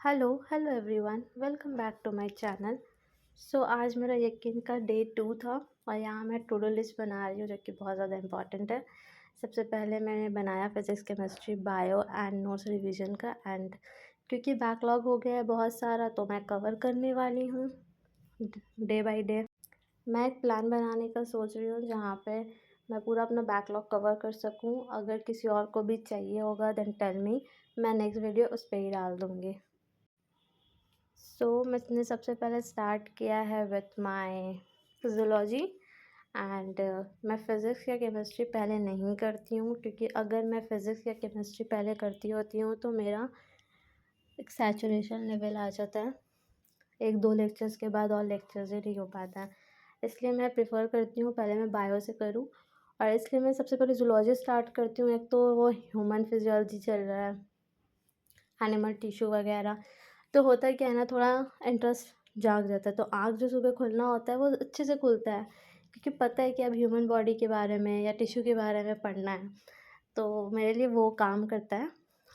Hello hello everyone, welcome back to my channel. आज मेरा यकीन का डे 2 था और यहाँ मैं टू डू लिस्ट बना रही हूँ जो कि बहुत ज़्यादा इम्पॉर्टेंट है। सबसे पहले मैंने बनाया physics chemistry bio and notes revision का। एंड क्योंकि बैकलॉग हो गया है बहुत सारा, तो मैं कवर करने वाली हूँ डे बाय डे। मैं एक प्लान बनाने का सोच रही हूँ जहाँ पे मैं पूरा अपना बैकलॉग कवर कर सकूँ। अगर किसी और को भी चाहिए होगा देन टेल मी, मैं नेक्स्ट वीडियो उस पर ही डाल दूँगी। मैंने सबसे पहले स्टार्ट किया है विथ माय फिज़ोलॉजी। एंड मैं फ़िज़िक्स या केमिस्ट्री पहले नहीं करती हूँ, क्योंकि अगर मैं फ़िज़िक्स या केमिस्ट्री पहले करती होती हूँ तो मेरा एक सैचुरेशन लेवल आ जाता है। 1-2 लेक्चर्स के बाद और लेक्चर्स ही नहीं हो पाता है। इसलिए मैं प्रेफर करती हूँ पहले मैं बायो से करूँ। और इसलिए मैं सबसे पहले ज़ूलॉजी स्टार्ट करती हूँ। एक तो वो ह्यूमन फिजियोलॉजी चल रहा है, एनिमल टिश्यू वगैरह। तो होता है क्या है ना, थोड़ा इंटरेस्ट जाग जाता है, तो आँख जो सुबह खुलना होता है वो अच्छे से खुलता है, क्योंकि पता है कि अब ह्यूमन बॉडी के बारे में या टिश्यू के बारे में पढ़ना है। तो मेरे लिए वो काम करता है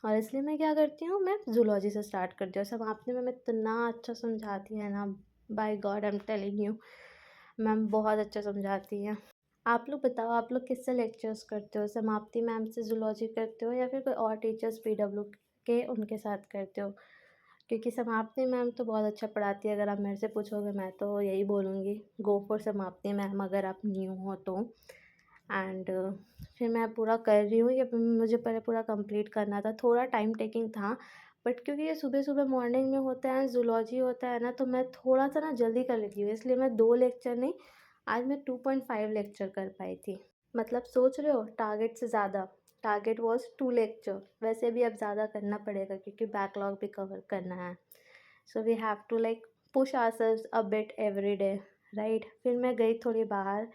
और इसलिए मैं क्या करती हूँ, मैं ज़ूलॉजी से स्टार्ट करती हूँ। सब आपने मैम इतना अच्छा समझाती है ना, by god I am telling you, ma'am बहुत अच्छा समझाती हैं। आप लोग बताओ, आप लोग किससे लेक्चर्स करते हो? समाप्ति मैम से ज़ूलॉजी करते हो या फिर कोई और टीचर्स पीडब्ल्यू के उनके साथ करते हो? क्योंकि समाप्ति मैम तो बहुत अच्छा पढ़ाती है। अगर आप मेरे से पूछोगे मैं तो यही बोलूँगी, गो फॉर समाप्ति मैम अगर आप न्यू हो तो। एंड फिर मैं पूरा कर रही हूँ, ये मुझे पहले पूरा कंप्लीट करना था, थोड़ा टाइम टेकिंग था। बट क्योंकि ये सुबह सुबह मॉर्निंग में होता है, ज़ूलॉजी होता है ना, तो मैं थोड़ा सा ना जल्दी कर लेती हूँ, इसलिए मैं 2 लेक्चर नहीं, आज मैं 2.5 लेक्चर कर पाई थी। मतलब सोच रहे हो, टारगेट से ज़्यादा। टारगेट वॉज 2 लेक्चर, वैसे भी अब ज़्यादा करना पड़ेगा क्योंकि बैकलॉग भी कवर करना है। So we have to like push ourselves a bit every day, right. फिर मैं गई थोड़ी बाहर,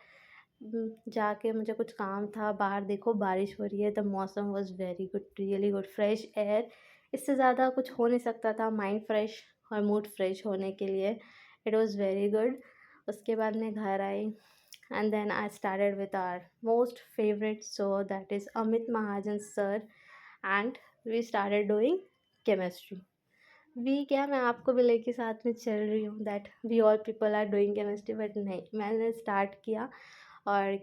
जाके मुझे कुछ काम था। बाहर देखो बारिश हो रही है, द मौसम was very good, really good, fresh air. इससे ज़्यादा कुछ हो नहीं सकता था माइंड फ्रेश और मूड फ्रेश होने के लिए। It was very good. उसके बाद मैं घर आई and then I started with our most favorite sir, that is Amit Mahajan sir, and we started doing chemistry. We क्या, मैं आपको भी लेके साथ में चल रही हूँ, that we all people are doing chemistry, but नहीं, मैंने स्टार्ट किया। और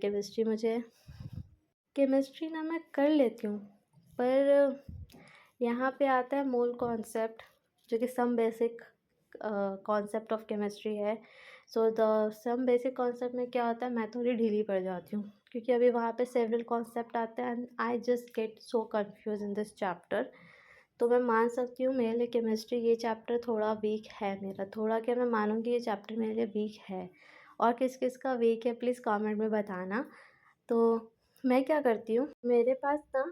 केमिस्ट्री ना मैं कर लेती हूँ, पर यहाँ पे आता है मोल कॉन्सेप्ट, जो कि some basic concept of chemistry है। So the some basic concept में क्या होता है, मैं थोड़ी ढीली पड़ जाती हूँ, क्योंकि अभी वहाँ पे सेवरल कॉन्सेप्ट आते हैं and I just get so confuse in this chapter. तो मैं मान सकती हूँ मेरे लिए केमिस्ट्री ये चैप्टर थोड़ा वीक है। मेरा थोड़ा क्या, मैं मानूँगी ये चैप्टर मेरे लिए वीक है। और किस किस का वीक है प्लीज़ कमेंट में बताना। तो मैं क्या करती हूँ, मेरे पास ना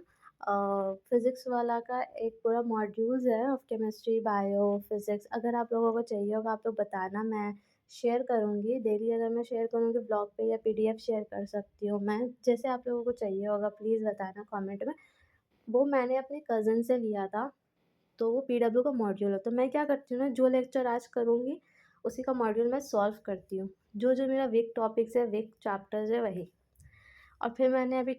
फ़िज़िक्स वाला का एक पूरा मॉड्यूल्स है ऑफ केमिस्ट्री, बायो, फ़िज़िक्स। अगर आप लोगों को चाहिए होगा आप लोग बताना, मैं शेयर करूँगी डेली। अगर मैं शेयर करूँगी ब्लॉग पे या पीडीएफ शेयर कर सकती हूँ मैं, जैसे आप लोगों को चाहिए होगा प्लीज़ बताना कमेंट में। वो मैंने अपने कज़न से लिया था, तो वो पीडब्ल्यू का मॉड्यूल है। तो मैं क्या करती हूँ ना, जो लेक्चर आज करूँगी उसी का मॉड्यूल मैं सॉल्व करती हूँ, जो जो मेरा वीक टॉपिक्स है, वीक चैप्टर्स है वही। और फिर मैंने अभी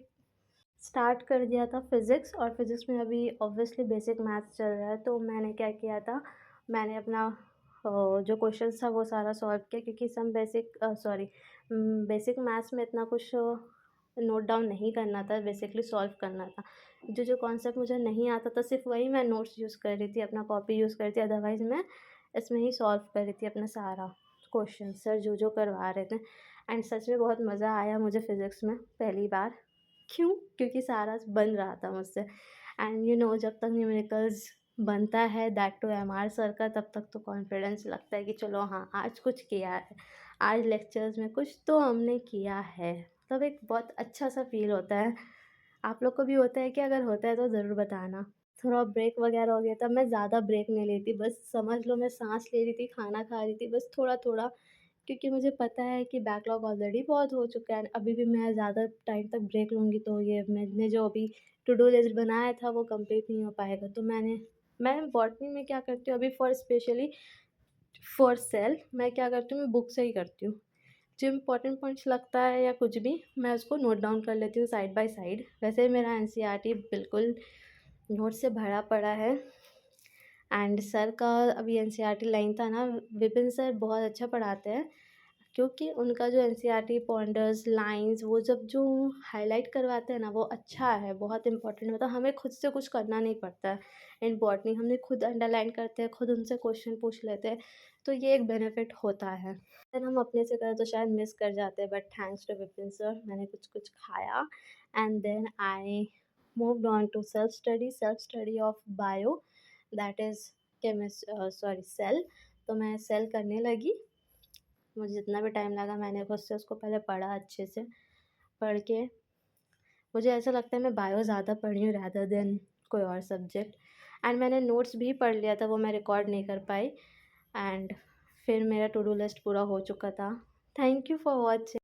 स्टार्ट कर दिया था फ़िज़िक्स, और फ़िज़िक्स में अभी ऑब्वियसली बेसिक मैथ्स चल रहा है। तो मैंने क्या किया था, मैंने अपना जो क्वेश्चंस था वो सारा सॉल्व किया, क्योंकि सम बेसिक मैथ्स में इतना कुछ नोट डाउन नहीं करना था, बेसिकली सॉल्व करना था। जो जो कॉन्सेप्ट मुझे नहीं आता था सिर्फ वही मैं नोट्स यूज़ कर रही थी, अपना कॉपी यूज़ कर रही थी, अदरवाइज़ मैं इसमें ही सॉल्व कर रही थी अपना सारा क्वेश्चन, सर जो जो करवा रहे थे। एंड सच में बहुत मज़ा आया मुझे फ़िज़िक्स में पहली बार। क्यों? क्योंकि सारा बन रहा था मुझसे। एंड यू नो, जब तक न्यूमेरिकल्स बनता है दैट टू एमआर सर का, तब तक तो कॉन्फिडेंस लगता है कि चलो हाँ आज कुछ किया है, आज लेक्चर्स में कुछ तो हमने किया है। तब एक बहुत अच्छा सा फील होता है। आप लोग को भी होता है कि अगर होता है तो ज़रूर बताना। थोड़ा ब्रेक वगैरह हो गया, तब मैं ज़्यादा ब्रेक नहीं लेती, बस समझ लो मैं सांस ले रही थी, खाना खा रही थी, बस थोड़ा थोड़ा। क्योंकि मुझे पता है कि बैकलॉग ऑलरेडी बहुत हो चुका है, अभी भी मैं ज़्यादा टाइम तक ब्रेक लूँगी तो ये मैंने जो अभी टू डू लिस्ट बनाया था वो कंप्लीट नहीं हो पाएगा। तो मैं बॉटनी में क्या करती हूँ अभी, फॉर स्पेशली फॉर सेल्फ मैं क्या करती हूँ, मैं बुक से ही करती हूँ। जो इम्पोर्टेंट पॉइंट्स लगता है या कुछ भी, मैं उसको नोट डाउन कर लेती हूँ साइड बाय साइड। वैसे मेरा एनसीईआरटी बिल्कुल नोट से भरा पड़ा है। एंड सर का अभी एनसीईआरटी लाइन था ना, विपिन सर बहुत अच्छा पढ़ाते हैं, क्योंकि उनका जो एनसीईआरटी पॉइंटर्स लाइंस वो जब जो हाईलाइट करवाते हैं ना, वो अच्छा है, बहुत इंपॉर्टेंट, मतलब हमें खुद से कुछ करना नहीं पड़ता है। इन बॉटनी हमने खुद अंडरलाइन करते हैं, खुद उनसे क्वेश्चन पूछ लेते हैं, तो ये एक बेनिफिट होता है। देन हम अपने से करें तो शायद मिस कर जाते हैं, but thanks to Vipin sir मैंने कुछ कुछ खाया। And then I moved on to self study of bio, that is cell. तो मैं सेल करने लगी। मुझे जितना भी टाइम लगा मैंने खुद से उसको पहले पढ़ा अच्छे से। पढ़ के मुझे ऐसा लगता है मैं बायो ज़्यादा पढ़ी हूँ रैदर देन कोई और सब्जेक्ट। एंड मैंने नोट्स भी पढ़ लिया था, वो मैं रिकॉर्ड नहीं कर पाई। एंड फिर मेरा टू डू लिस्ट पूरा हो चुका था। Thank you for watching.